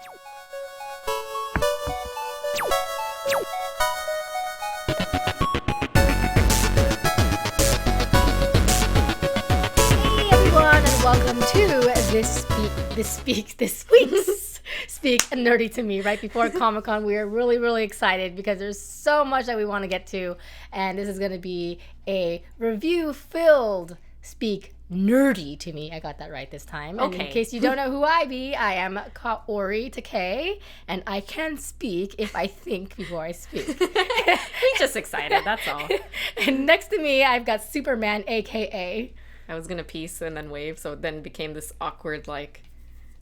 Welcome to this week's Speak Nerdy to Me. Right before Comic-Con, we are really, really excited because there's so much that we want to get to, and this is going to be a review-filled Speak Nerdy to Me. I got that right this time. And in case you don't know who I be, I am Kaori to K, and I can speak if I think before I speak. We're just excited, that's all. And next to me, I've got Superman, a.k.a. I was gonna peace and then wave, so it then became this awkward, like,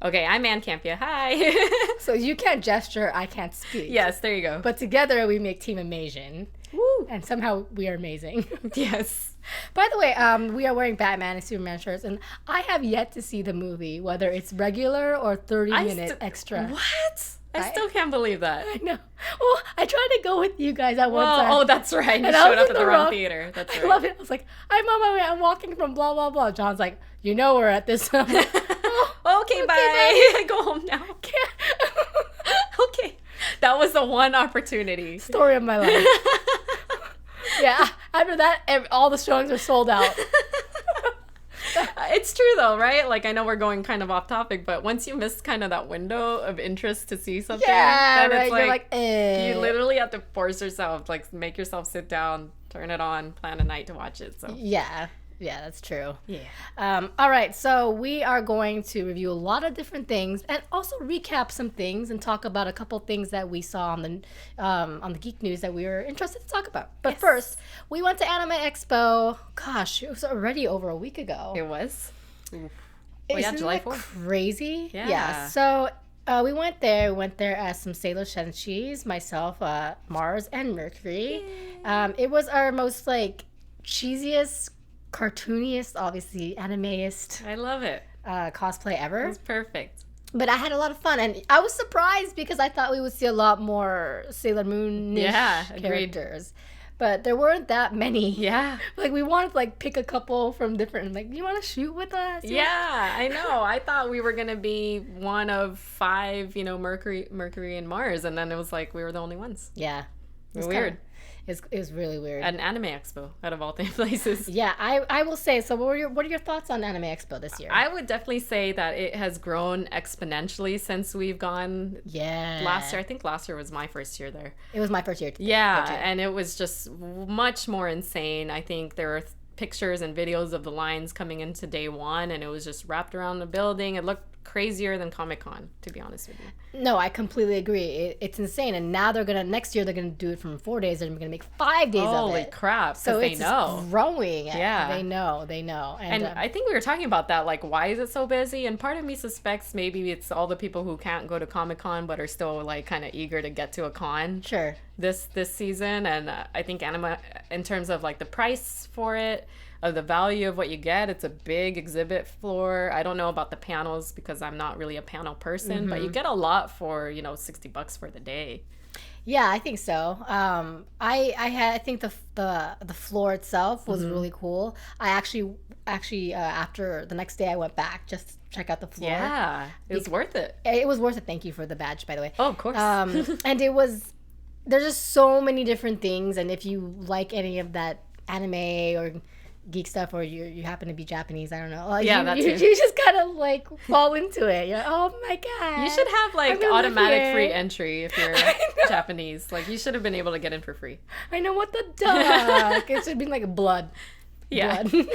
okay, I'm Ann Campia, hi. So you can't gesture, I can't speak. Yes, there you go. But together we make Team Amasian. Woo! And somehow we are amazing. Yes. By the way, we are wearing Batman and Superman shirts, and I have yet to see the movie, whether it's regular or 30-minute extra. What? I still can't believe that. I know. Well, I tried to go with you guys at one time. Oh, that's right. You showed up at the wrong theater. That's right. I love it. I was like, I'm on my way. I'm walking from blah, blah, blah. John's like, you know we're at this. I'm like, okay, bye. Go home now. Okay. That was the one opportunity. Story of my life. Yeah. After that, all the showings are sold out. It's true though, right? Like, I know we're going kind of off topic, but once you miss kind of that window of interest to see something, then right. it's You're like, you literally have to force yourself, like, make yourself sit down, turn it on, plan a night to watch it. So yeah, that's true. Yeah. All right, so we are going to review a lot of different things and also recap some things and talk about a couple things that we saw on the Geek News that we were interested to talk about. But first, we went to Anime Expo. Gosh, it was already over a week ago. It was? Isn't July that 4th. Crazy? Yeah. So we went there. We went there as some Sailor Senshis, myself, Mars, and Mercury. It was our most, like, cheesiest, cartooniest, obviously animeist. I love it. Cosplay ever. It was perfect. But I had a lot of fun, and I was surprised because I thought we would see a lot more Sailor Moon-ish characters. But there weren't that many. Yeah. Like, we wanted to, like, pick a couple from different, like, you want to shoot with us? Yeah, I know. I thought we were going to be one of 5, Mercury and Mars, and then it was like we were the only ones. Yeah. It was weird. It was really weird. At an Anime Expo, out of all things places. Yeah, I will say, so what are your thoughts on Anime Expo this year? I would definitely say that it has grown exponentially since we've gone. Yeah. I think last year was my first year there. It was my first year. Yeah, and it was just much more insane. I think there were pictures and videos of the lines coming into day one, and it was just wrapped around the building. It looked crazier than Comic-Con, to be honest with you. No, I completely agree. It's insane. And now next year they're gonna do it from 4 days, and we're gonna make 5 days of it. Holy crap. So it's growing. Yeah. They know. And I think we were talking about that, like, why is it so busy? And part of me suspects maybe it's all the people who can't go to Comic-Con but are still, like, kind of eager to get to a con. Sure. This season. And I think anime, in terms of, like, the price for it, of the value of what you get, it's a big exhibit floor. I don't know about the panels because I'm not really a panel person, but you get a lot for, $60 for the day. Yeah, I think so. I think the floor itself was really cool. I actually after the next day I went back just to check out the floor. Yeah, it was worth it. It was worth it. Thank you for the badge, by the way. Oh, of course. And there's just so many different things, and if you like any of that anime or geek stuff, or you happen to be Japanese, I don't know. Like, that too. You just kind of, like, fall into it. You're like, oh my god. You should have, like, automatic free entry if you're Japanese. Like, you should have been able to get in for free. I know, what the duck. It should have been like blood. Yeah. Blood.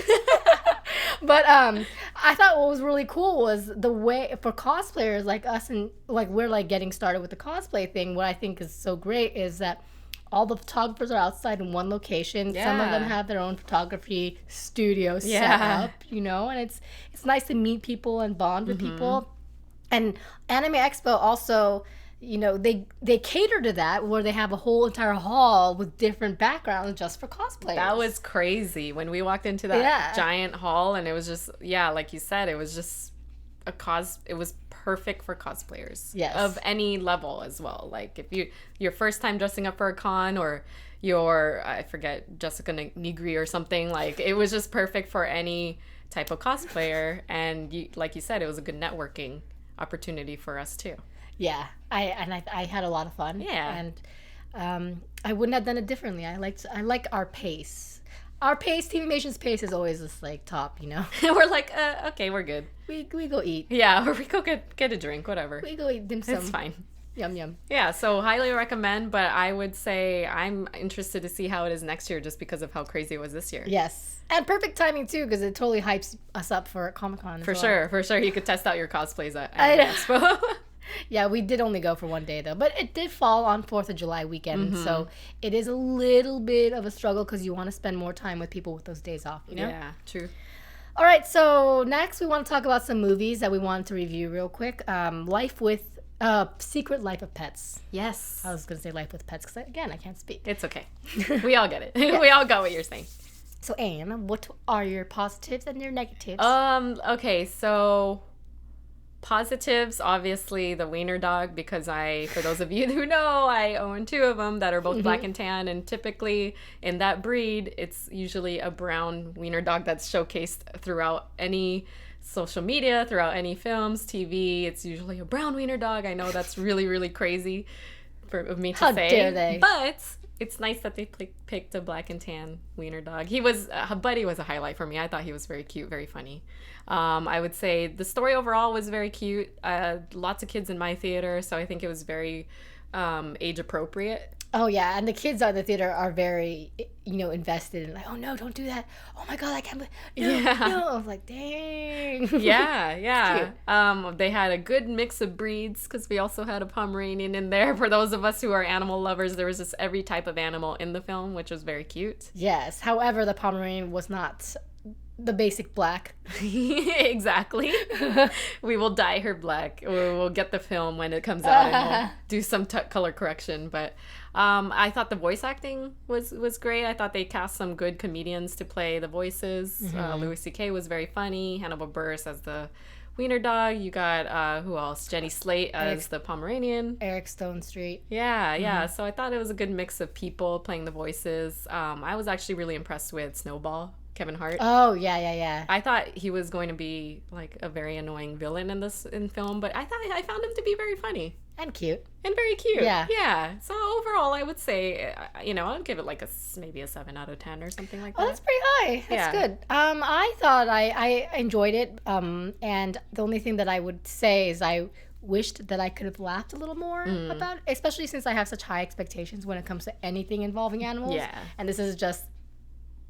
But I thought what was really cool was the way for cosplayers like us, and like we're like getting started with the cosplay thing. What I think is so great is that all the photographers are outside in one location. Yeah. Some of them have their own photography studio set up, and it's nice to meet people and bond with people. And Anime Expo also, they cater to that, where they have a whole entire hall with different backgrounds just for cosplayers. That was crazy when we walked into that giant hall, and it was just, like you said, it was just it was perfect for cosplayers. Yes. Of any level as well. Like, if your first time dressing up for a con, or I forget, Jessica Nigri or something, like, it was just perfect for any type of cosplayer. And like you said, it was a good networking opportunity for us too. Yeah, I had a lot of fun. Yeah. And I wouldn't have done it differently. I like our pace. Our pace, TV Nation's pace is always just like top, you know. We're like, okay, we're good. We go eat. Yeah, or we go get a drink, whatever. We go eat dim sum. It's fine. Yum yum. Yeah, so highly recommend, but I would say I'm interested to see how it is next year just because of how crazy it was this year. Yes. And perfect timing too, because it totally hypes us up for Comic-Con. For sure. You could test out your cosplays at I know. Expo. Yeah, we did only go for one day though, but it did fall on 4th of July weekend, so it is a little bit of a struggle because you want to spend more time with people with those days off, you know? Yeah, true. All right, so next we want to talk about some movies that we wanted to review real quick. Secret Life of Pets. Yes. I was going to say Life with Pets because, again, I can't speak. It's okay. We all get it. We all got what you're saying. So, Anne, what are your positives and your negatives? Okay, so positives, obviously the wiener dog, because for those of you who know, I own 2 of them that are both black and tan, and typically in that breed, it's usually a brown wiener dog that's showcased throughout any social media, throughout any films, TV. It's usually a brown wiener dog. I know that's really, really crazy of me to say. How dare they? But it's nice that they picked a black and tan wiener dog. Buddy was a highlight for me. I thought he was very cute, very funny. I would say the story overall was very cute. Lots of kids in my theater, so I think it was very age appropriate. Oh yeah, and the kids at the theater are very, invested in like, oh no, don't do that. Oh my god, I can't believe. No. I was like, dang. Yeah. They had a good mix of breeds because we also had a Pomeranian in there. For those of us who are animal lovers, there was just every type of animal in the film, which was very cute. Yes. However, the Pomeranian was not the basic black. Exactly. We will dye her black. We'll get the film when it comes out and we'll do some color correction. But I thought the voice acting was great. I thought they cast some good comedians to play the voices. Louis C.K. was very funny. Hannibal Buress as the wiener dog. You got, who else? Jenny Slate as the Pomeranian. Eric Stone Street. Yeah. So I thought it was a good mix of people playing the voices. I was actually really impressed with Snowball, Kevin Hart. Oh, yeah. I thought he was going to be like a very annoying villain in film, but I found him to be very funny. And cute. And very cute. Yeah. So overall, I would say, I'd give it like maybe a 7 out of 10 or something like that. Oh, that's pretty high. That's good. I thought I enjoyed it. And the only thing that I would say is I wished that I could have laughed a little more about it, especially since I have such high expectations when it comes to anything involving animals. Yeah. And this is just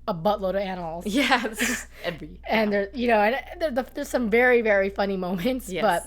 a buttload of animals. Yeah. And there's some very, very funny moments. Yes. But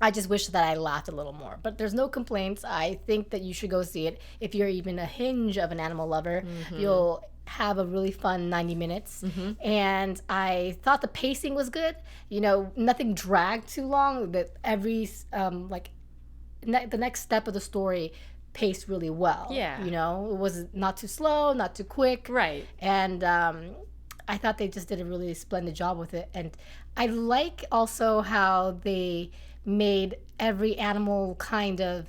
I just wish that I laughed a little more. But there's no complaints. I think that you should go see it. If you're even a hinge of an animal lover, you'll have a really fun 90 minutes. And I thought the pacing was good. Nothing dragged too long. That every, the next step of the story paced really well. Yeah. It was not too slow, not too quick. Right. And I thought they just did a really splendid job with it. And I like also how they made every animal kind of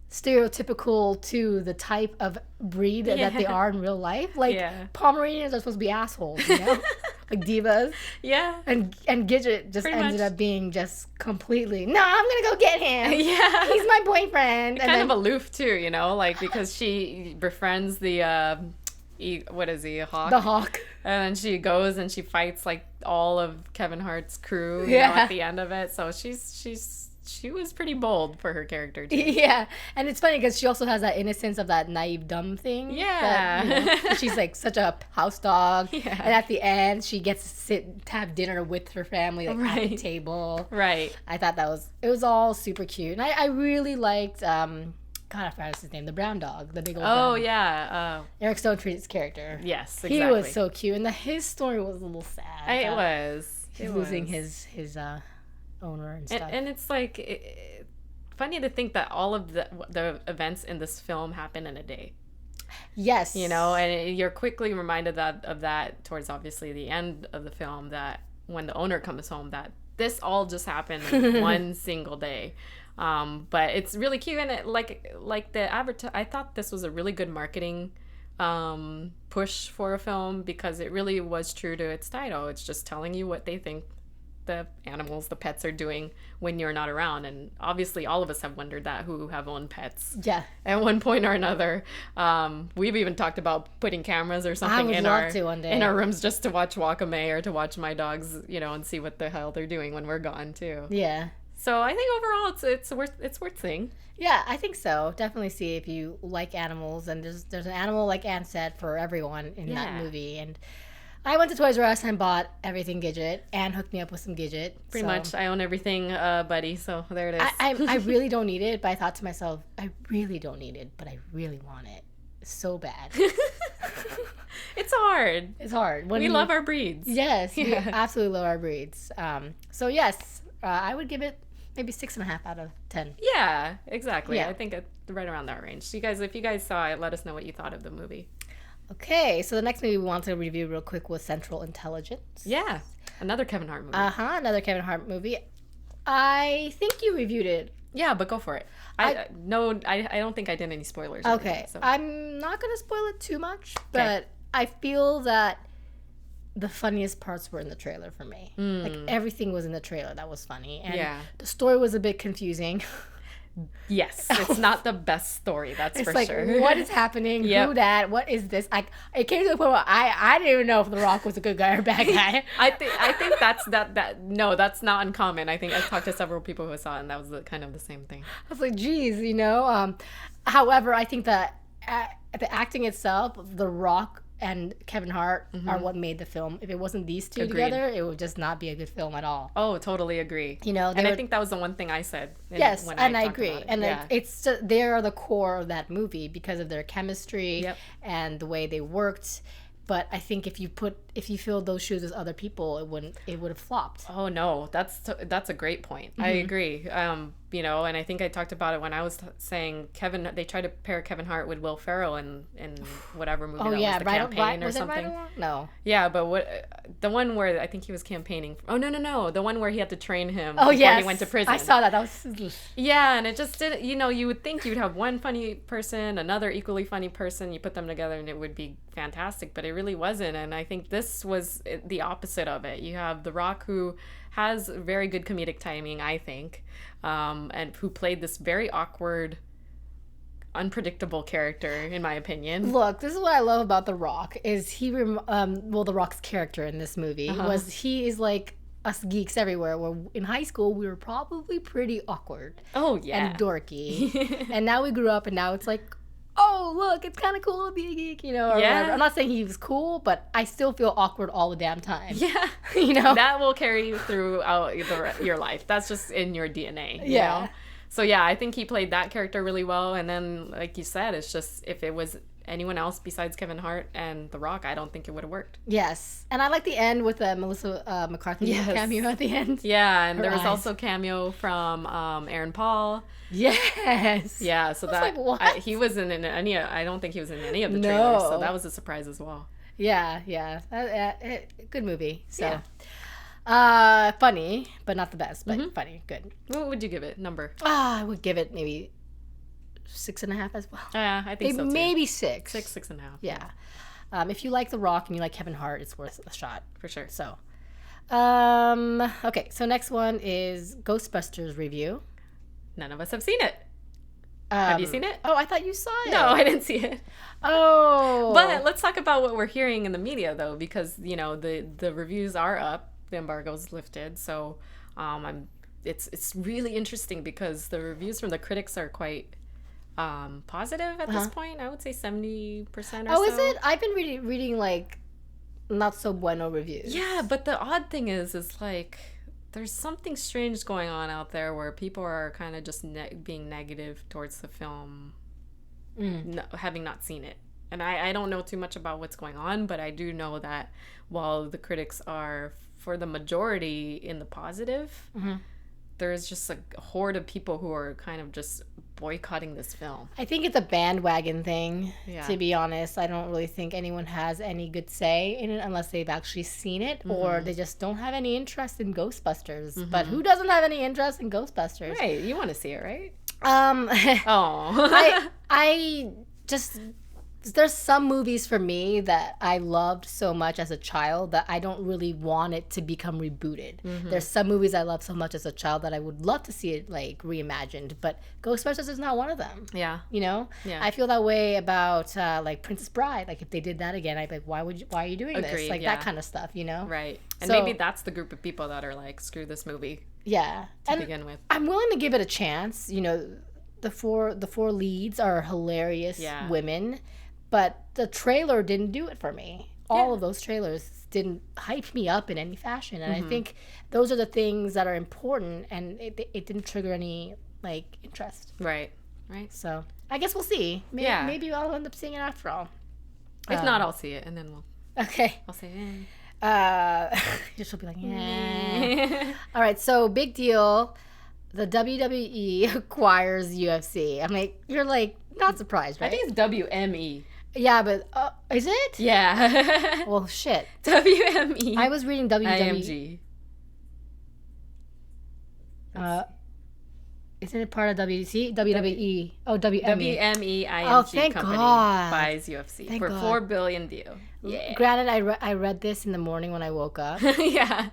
stereotypical to the type of breed that they are in real life. Like Pomeranians are supposed to be assholes, like divas. Yeah. And Gidget just ended up being just completely, no, I'm gonna go get him. Yeah. He's my boyfriend. And kind of aloof too, because she befriends the what is he, a hawk? The hawk. And then she goes and she fights like all of Kevin Hart's crew at the end of it. So she was pretty bold for her character too. Yeah. And it's funny because she also has that innocence of that naive dumb thing. Yeah. That, she's like such a house dog. Yeah. And at the end she gets to have dinner with her family at the table. Right. I thought it was all super cute. And I really liked God, I forgot his name. The brown dog, the big old. Oh yeah, Eric Stone Street's character. Yes, exactly. He was so cute, and his story was a little sad. It was. He's losing his owner and stuff. And it's like funny to think that all of the events in this film happen in a day. Yes. And you're quickly reminded of that towards obviously the end of the film, that when the owner comes home, that this all just happened in one single day. But it's really cute, and it, like the I thought this was a really good marketing push for a film, because it really was true to its title. It's just telling you what they think the animals, the pets are doing when you're not around. And obviously all of us have wondered that, who have owned pets. Yeah. At one point or another. We've even talked about putting cameras or something in our rooms just to watch Wakame or to watch my dogs, you know, and see what the hell they're doing when we're gone too. Yeah. So I think overall it's worth seeing. Yeah, I think so. Definitely see if you like animals, and there's an animal, like Ann said, for everyone in that movie. And I went to Toys R Us and bought everything Gidget. Ann hooked me up with some Gidget. Pretty much. I own everything, buddy, so there it is. I really don't need it, but I thought to myself, I really don't need it, but I really want it. So bad. It's hard. It's hard. We love our breeds. Yes, we absolutely love our breeds. So yes, I would give it maybe 6.5 out of 10. Yeah, exactly. Yeah. I think it's right around that range. So you guys, if you guys saw it, let us know what you thought of the movie. Okay, so the next movie we wanted to review real quick was Central Intelligence. Yeah, another Kevin Hart movie. Another Kevin Hart movie. I think you reviewed it. Yeah, but go for it. I don't think I did any spoilers. Okay, anything, so. I'm not going to spoil it too much, but I feel that the funniest parts were in the trailer for me. Like, everything was in the trailer that was funny. And the story was a bit confusing. Yes, it's not the best story, that's for like, sure. What is happening? Who that? What is this? It came to the point where I didn't even know if The Rock was a good guy or bad guy. I think that's not uncommon. I think I've talked to several people who saw it, and that was kind of the same thing. I was like, geez, you know. However, I think that the acting itself, The Rock and Kevin Hart are what made the film. If it wasn't these two together, it would just not be a good film at all. Oh, totally agree. You know, and I think that was the one thing I said. Yes, when and I talked agree. about it. And it's just, they are the core of that movie because of their chemistry and the way they worked. But I think if you filled those shoes with other people, it would have flopped. Oh no, that's a great point. I agree. You know, and I think I talked about it when I was saying they tried to pair Kevin Hart with Will Ferrell in whatever movie that was, the campaign or something. No. Yeah, but the one where I think he was campaigning. Oh no, the one where he had to train him before he went to prison. I saw that. That was yeah, and it just didn't. You know, you would think you'd have one funny person, another equally funny person. You put them together, and it would be fantastic. But it really wasn't. And I think this was the opposite of it. You have The Rock, who has very good comedic timing, I think, and who played this very awkward, unpredictable character, in my opinion. Look, this is what I love about The Rock, is The Rock's character in this movie was he is like us geeks everywhere, where in high school we were probably pretty awkward. Oh, yeah. And dorky. And now we grew up, and now it's like, oh, look, it's kind of cool to be a geek, you know, or whatever. I'm not saying he was cool, but I still feel awkward all the damn time. Yeah. You know? That will carry you throughout your life. That's just in your DNA. You know? So, yeah, I think he played that character really well. And then, like you said, it's just, if it was anyone else besides Kevin Hart and The Rock, I don't think it would have worked. Yes. And I like the end with Melissa McCarthy cameo at the end. Yeah, and there was also cameo from Aaron Paul. Yes. Yeah, so that like, what? He wasn't in any. I don't think he was in any of the trailers, so that was a surprise as well. Yeah. Good movie. So, funny, but not the best, but funny, good. What would you give it? Number? I would give it maybe 6.5 as well. Yeah, I think so too. Maybe 6. 6.5. Yeah. If you like The Rock and you like Kevin Hart, it's worth a shot for sure. So, okay. So next one is Ghostbusters review. None of us have seen it. Have you seen it? Oh, I thought you saw it. No, I didn't see it. Oh. But let's talk about what we're hearing in the media, though, because, you know, the reviews are up. The embargo's lifted. So it's really interesting because the reviews from the critics are quite positive at this point. I would say 70% or so. Oh, is it? I've been reading like not so bueno reviews. Yeah, but the odd thing is like there's something strange going on out there where people are kind of just being negative towards the film, having not seen it. And I don't know too much about what's going on, but I do know that while the critics are, for the majority, in the positive, there's just a horde of people who are kind of just boycotting this film. I think it's a bandwagon thing, to be honest. I don't really think anyone has any good say in it unless they've actually seen it, or they just don't have any interest in Ghostbusters. But who doesn't have any interest in Ghostbusters? Right, you want to see it, right? I just there's some movies for me that I loved so much as a child that I don't really want it to become rebooted. There's some movies I loved so much as a child that I would love to see it like reimagined, but Ghostbusters is not one of them. Yeah. You know? Yeah. I feel that way about like Princess Bride. Like if they did that again, I'd be like, why are you doing this? Like that kind of stuff, you know? Right. And So- maybe that's the group of people that are like, screw this movie Yeah. to begin with. I'm willing to give it a chance. You know, the four leads are hilarious women, but the trailer didn't do it for me. All of those trailers didn't hype me up in any fashion, and I think those are the things that are important, and it didn't trigger any like interest. Right. So I guess we'll see. Maybe I'll end up seeing it after all. If not, I'll see it, and then Okay. I'll say, eh. She'll be like, yeah. All right, so big deal. The WWE acquires UFC. I'm like, you're like not surprised, right? I think it's WME. Yeah, but is it? Yeah. Well, shit. WME. I was reading WWE. IMG. Isn't it part of WC? WWE. Oh, WME. WME IMG Oh, thank company God. buys UFC Thank for God. $4 billion deal. Yeah. Granted, I read this in the morning when I woke up. Yeah.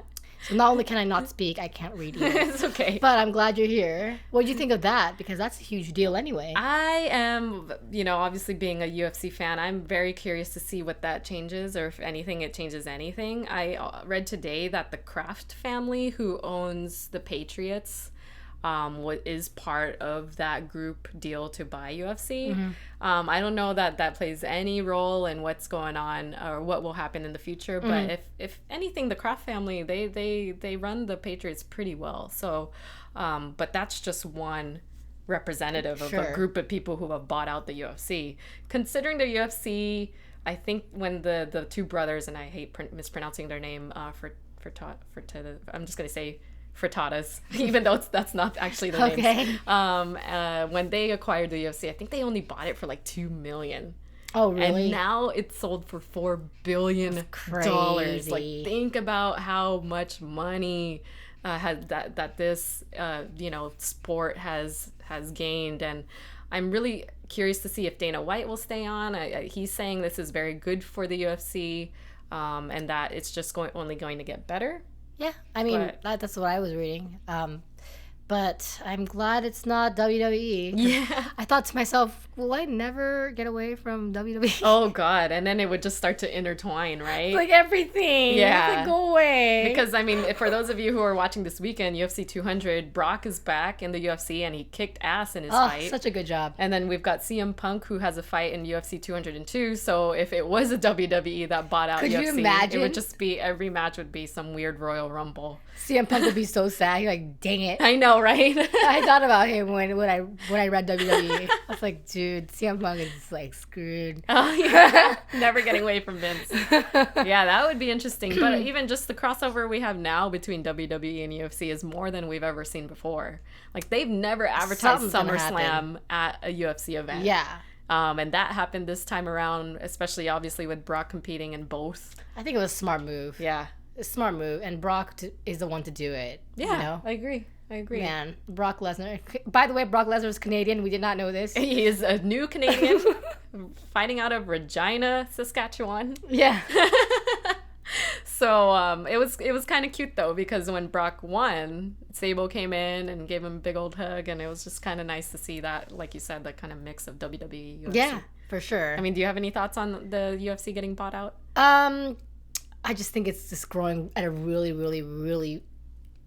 So not only can I not speak, I can't read either. It's okay. But I'm glad you're here. What do you think of that? Because that's a huge deal anyway. I am, obviously being a UFC fan, I'm very curious to see what that changes, or if anything, it changes anything. I read today that the Kraft family, who owns the Patriots, is part of that group deal to buy UFC. I don't know that plays any role in what's going on or what will happen in the future, but if anything, the Kraft family, they run the Patriots pretty well. So, but that's just one representative of a group of people who have bought out the UFC. Considering the UFC, I think when the two brothers, and I hate mispronouncing their name, I'm just gonna say Frittatas, even though that's not actually the name. When they acquired the UFC, I think they only bought it for like $2 million. Oh, really? And now it's sold for $4 billion. Like, think about how much money that this sport has gained, and I'm really curious to see if Dana White will stay on. He's saying this is very good for the UFC, and that it's just only going to get better. Yeah, I mean, that's what I was reading. But I'm glad it's not WWE. Yeah. I thought to myself, will I never get away from WWE? Oh, God. And then it would just start to intertwine, right? Like everything. Yeah. It's like, go away. Because, I mean, for those of you who are watching this weekend, UFC 200, Brock is back in the UFC, and he kicked ass in his fight. Such a good job. And then we've got CM Punk, who has a fight in UFC 202. So if it was a WWE that bought out Could UFC, you imagine? it would just be, every match would be some weird Royal Rumble. CM Punk would be so sad. You're like, dang it. I know, right? I thought about him when I read WWE. I was like, dude, CM Punk is like screwed. Oh, yeah. Never getting away from Vince. Yeah, that would be interesting. But even just the crossover we have now between WWE and UFC is more than we've ever seen before. Like, they've never advertised Something's gonna SummerSlam at a UFC event. Yeah. And that happened this time around, especially obviously with Brock competing in both. I think it was a smart move. Yeah. A smart move. And Brock is the one to do it. Yeah, you know? I agree. Man, Brock Lesnar. By the way, Brock Lesnar is Canadian. We did not know this. He is a new Canadian fighting out of Regina, Saskatchewan. Yeah. So it was kind of cute though, because when Brock won, Sable came in and gave him a big old hug, and it was just kind of nice to see that, like you said, that kind of mix of WWE, UFC. Yeah, for sure. I mean, do you have any thoughts on the UFC getting bought out? I just think it's just growing at a really, really, really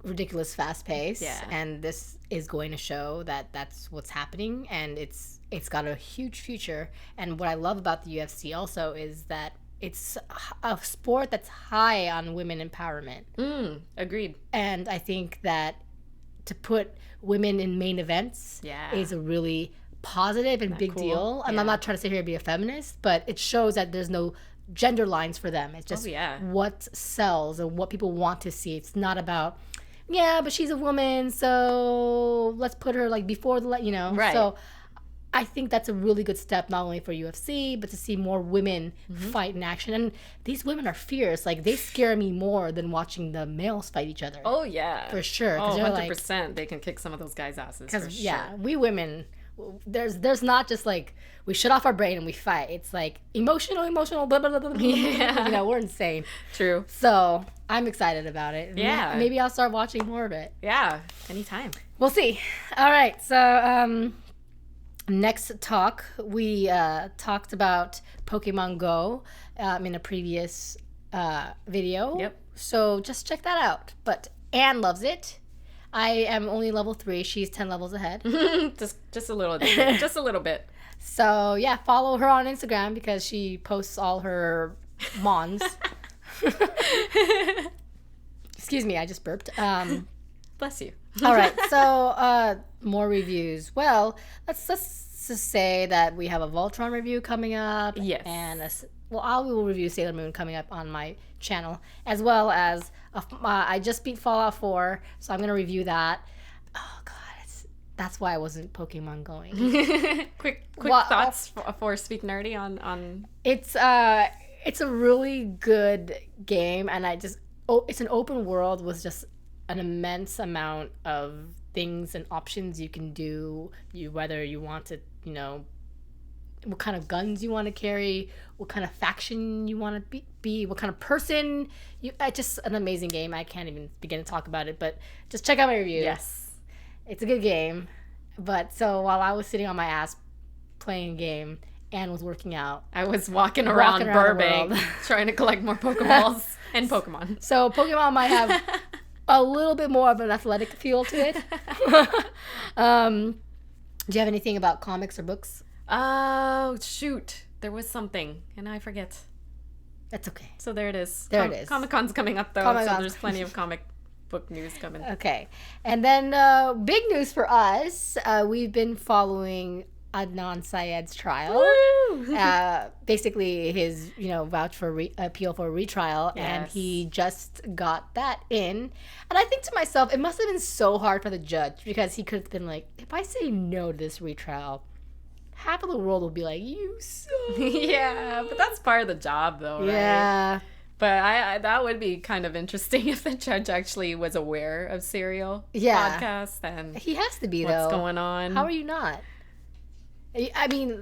ridiculous fast pace. Yeah. And this is going to show that that's what's happening, and it's got a huge future. And what I love about the UFC also is that it's a sport that's high on women empowerment. Agreed. And I think that to put women in main events is a really positive and big deal. And I'm not trying to sit here and be a feminist, but it shows that there's no gender lines for them. It's just what sells and what people want to see. It's not about, but she's a woman, so let's put her like before the, Right. So I think that's a really good step, not only for UFC, but to see more women fight in action. And these women are fierce. Like, they scare me more than watching the males fight each other. Oh, yeah. For sure. Oh, 100%. They can kick some of those guys' asses, for sure. Yeah, we women, there's not just like we shut off our brain and we fight. It's like emotional, blah, blah, blah, blah, blah. Yeah. You know, we're insane. True. So I'm excited about it. Yeah. Maybe I'll start watching more of it. Yeah. Anytime. We'll see. All right. So next talk, we talked about Pokemon Go in a previous video. Yep. So just check that out. But Anne loves it. I am only level 3. She's 10 levels ahead. just a little bit. Just a little bit. So yeah, follow her on Instagram because she posts all her mons. Excuse me, I just burped. Bless you. All right, so more reviews. Well, let's just say that we have a Voltron review coming up. Yes. And I will review Sailor Moon coming up on my channel, as well as I just beat Fallout 4, so I'm gonna review that. Oh God, that's why I wasn't Pokemon going. quick thoughts for Speak Nerdy on. It's a really good game, and it's an open world with just an immense amount of things and options you can do. Whether you want to, what kind of guns you want to carry, what kind of faction you want to be, what kind of person. Just an amazing game. I can't even begin to talk about it, but just check out my review. Yes. It's a good game. But so while I was sitting on my ass playing a game, Anne was working out. I was walking around Burbank trying to collect more Pokeballs and Pokemon. So Pokemon might have a little bit more of an athletic feel to it. Do you have anything about comics or books? Oh, shoot. There was something, and I forget. That's okay. So there it is. There it is. Comic-Con's coming up, though, Comic-Con. so there's plenty of comic book news coming. Okay. And then big news for us. We've been following Adnan Syed's trial. Basically his, vouch for appeal for retrial. Yes. And he just got that in. And I think to myself, it must have been so hard for the judge because he could have been like, if I say no to this retrial, half of the world will be like, you suck. Yeah, but that's part of the job, though, right? Yeah. But I that would be kind of interesting if the judge actually was aware of Serial podcast and he has to be, what's going on. How are you not? I mean,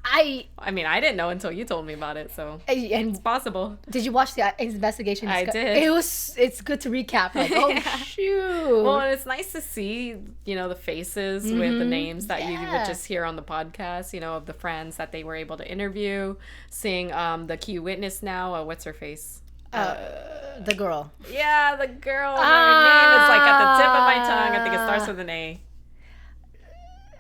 I mean, I didn't know until you told me about it, so and it's possible. Did you watch the investigation? I did. It's good to recap. Like, oh shoot. Well, and it's nice to see, the faces with the names that you would just hear on the podcast, of the friends that they were able to interview. Seeing the key witness now. What's her face? The girl. Yeah, the girl. Her name is like at the tip of my tongue. I think it starts with an A.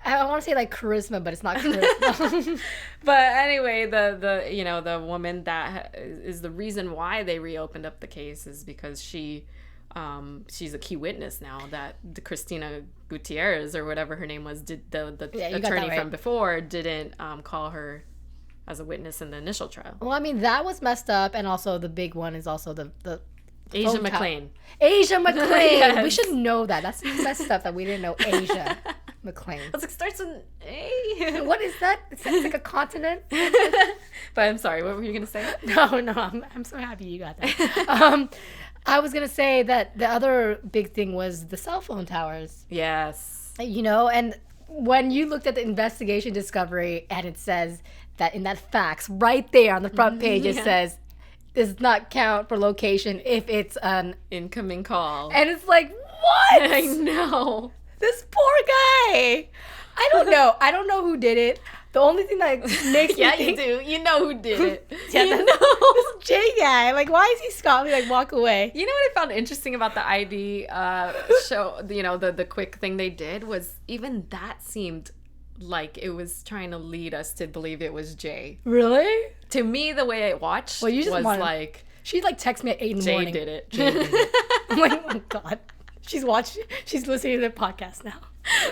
I want to say like charisma, but it's not charisma. But anyway, the woman that is the reason why they reopened up the case is because she's a key witness now that the Christina Gutierrez or whatever her name was did the attorney from before didn't call her as a witness in the initial trial. Well, I mean that was messed up, and also the big one is also the Asia McClain. Asia McClain. Yes. We should know that. That's messed up that we didn't know Asia McClain. I was like, starts with an A. What is that? It sounds like a continent. But I'm sorry, what were you gonna say? No, I'm so happy you got that. I was gonna say that the other big thing was the cell phone towers. Yes. And when you looked at the investigation discovery and it says that in that fax right there on the front page, it says does not count for location if it's an incoming call. And it's like, what? I know. This poor guy. I don't know who did it. The only thing that makes me think... you do. You know who did it. This J guy. Like, why is he Scott? Like, walk away. You know what I found interesting about the ID show? The quick thing they did was even that seemed like it was trying to lead us to believe it was Jay. Really? To me, the way I watched was like... She like texts me at 8 in the Jay morning. did it. I'm like, oh my God. She's listening to the podcast now.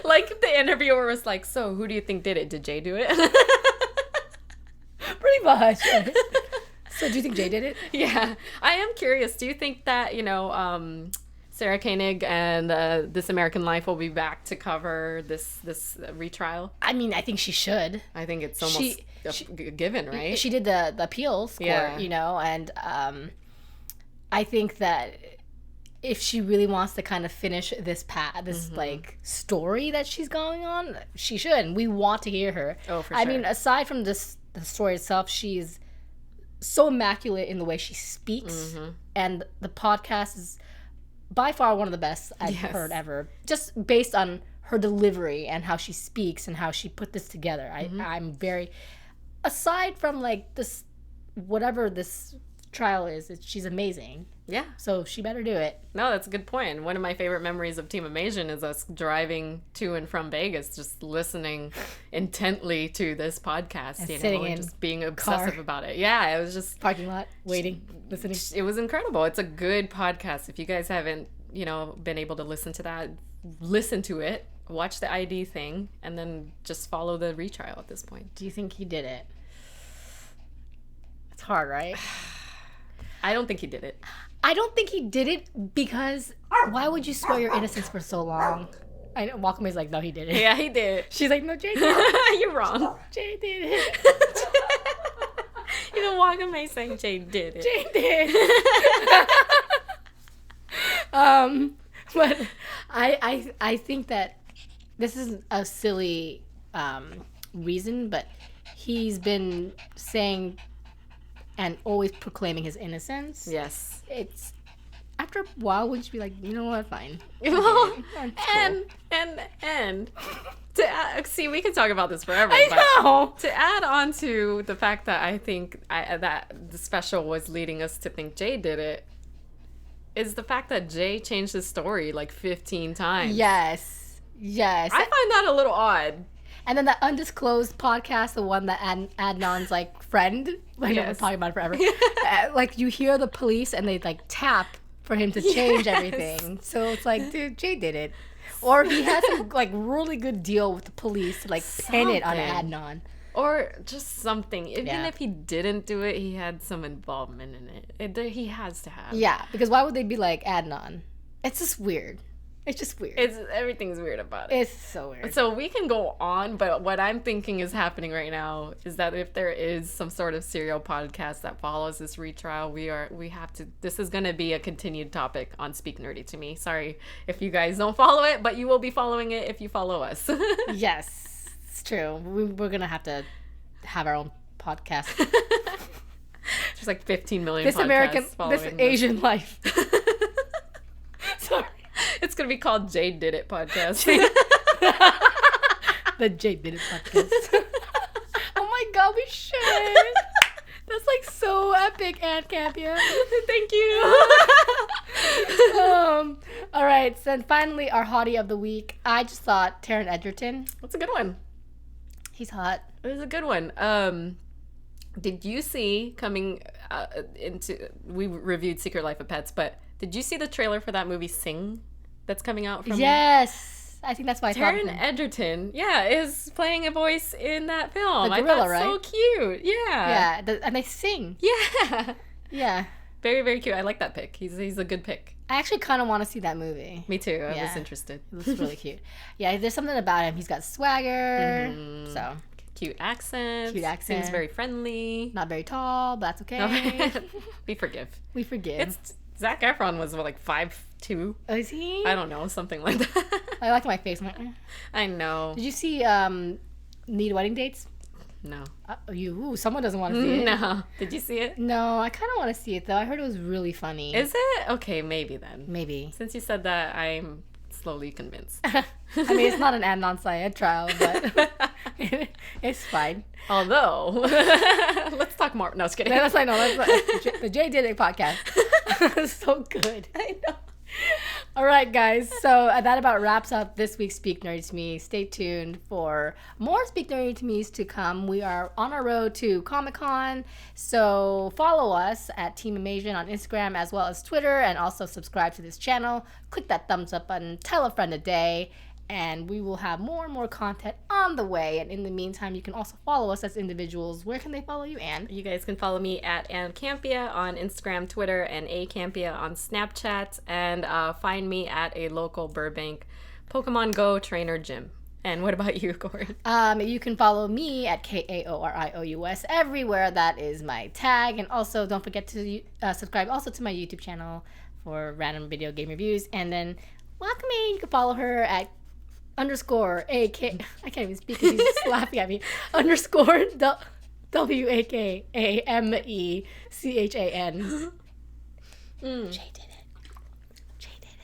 Like the interviewer was like, so who do you think did it? Did Jay do it? Pretty much. So do you think Jay did it? Yeah. I am curious. Do you think that, Sarah Koenig and This American Life will be back to cover this retrial? I mean, I think she should. I think it's almost a given, right? She did the appeals court, and I think that if she really wants to kind of finish this like story that she's going on, she should. And we want to hear her. Oh, for I sure. mean, aside from the story itself, she's so immaculate in the way she speaks, and the podcast is by far one of the best I've heard ever. Just based on her delivery and how she speaks and how she put this together. I'm very, aside from like this, whatever this trial is, she's amazing. Yeah. So she better do it. No, that's a good point. One of my favorite memories of Team Amasian is us driving to and from Vegas, just listening intently to this podcast, And you sitting know, in and just being obsessive about it. Yeah, it was just Parking lot, waiting, listening. it was incredible. It's a good podcast. If you guys haven't, been able to listen to that, listen to it, watch the ID thing, and then just follow the retrial at this point. Do you think he did it? It's hard, right? I don't think he did it. I don't think he did it because why would you swear your innocence for so long? I know Wakame's like, no, he did it. Yeah, he did. She's like, no, Jay did it. You're wrong. Jay did it. Even Wakame saying Jay did it. Jay did. But I think that this is a silly reason, but he's been saying and always proclaiming his innocence. Yes. It's after a while, would you be like, you know what, fine. Well, That's and to see, we can talk about this forever. I know. To add on to the fact that I think that the special was leading us to think Jay did it, is the fact that Jay changed his story like 15 times. Yes. I find that a little odd. And then the undisclosed podcast, the one that Adnan's like friend, like I've been talking about it forever. Like you hear the police and they like tap for him to change everything. So it's like, dude, Jay did it. Or he has some like really good deal with the police to like pin it on Adnan. Or just something. Even Yeah. if he didn't do it, he had some involvement in it. He has to have. Yeah, because why would they be like Adnan? It's just weird. It's just weird. Everything's weird about it. It's so weird. So we can go on, but what I'm thinking is happening right now is that if there is some sort of serial podcast that follows this retrial, we have to. This is going to be a continued topic on Speak Nerdy to Me. Sorry if you guys don't follow it, but you will be following it if you follow us. Yes, it's true. We're gonna have to have our own podcast. There's like 15 million. This podcasts American, following this Asian life. Sorry. It's gonna be called Jay Did It podcast. The Jay Did It podcast. Oh my god, we should. That's like so epic, Aunt Campia. Thank you. All right, so then finally our hottie of the week. I just thought Taryn Edgerton. That's a good one. He's hot. It was a good one. Did you see coming into? We reviewed Secret Life of Pets, but did you see the trailer for that movie Sing that's coming out from? Yes, I think that's why I thought of Taryn him. Edgerton, is playing a voice in that film. The I gorilla, thought right? so cute. Yeah. Yeah, and they sing. Yeah. Yeah. Very, very cute. I like that pick. He's a good pick. I actually kind of want to see that movie. Me too. I Yeah. was interested. It looks really cute. Yeah, there's something about him. He's got swagger. So, Cute accent. Cute accent. Seems very friendly. not very tall, but that's okay. We forgive. We forgive. It's Zac Efron was like 5'2". Oh, is he? I don't know, something like that. I like my face. I'm like, eh. I know. Did you see Need Wedding Dates? No. Someone doesn't want to see it. No. Did you see it? No, I kind of want to see it though. I heard it was really funny. Is it? Okay, maybe then. Maybe. Since you said that, I'm slowly convinced. I mean, it's not an Adnan Syed trial, but it's fine. Although, let's talk more. No, just kidding. That's I know. That's the Jay Did It podcast. So good. I know. All right, guys. So that about wraps up this week's Speak Nerdy to Me. Stay tuned for more Speak Nerdy to Me's to come. We are on our road to Comic-Con. So follow us at Team Amasian on Instagram as well as Twitter, and also subscribe to this channel. Click that thumbs up button. Tell a friend today. And we will have more and more content on the way. And in the meantime, you can also follow us as individuals. Where can they follow you, Ann? You guys can follow me at Ann Campia on Instagram, Twitter, and A Campia on Snapchat. And find me at a local Burbank Pokemon Go trainer gym. And what about you, Corey? You can follow me at KAORIOUS everywhere. That is my tag. And also, don't forget to subscribe also to my YouTube channel for random video game reviews. And then Wakame, you can follow her at _AK. I can't even speak because he's laughing at me. _ WAKAMECHAN. Jay did it.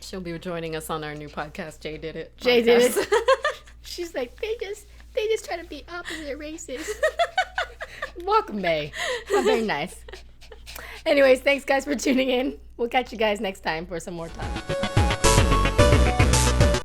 She'll be joining us on our new podcast. Jay did it. Jay did it. She's like, they just try to be opposite races. Wakame. Not very nice. Anyways, thanks guys for tuning in. We'll catch you guys next time for some more time.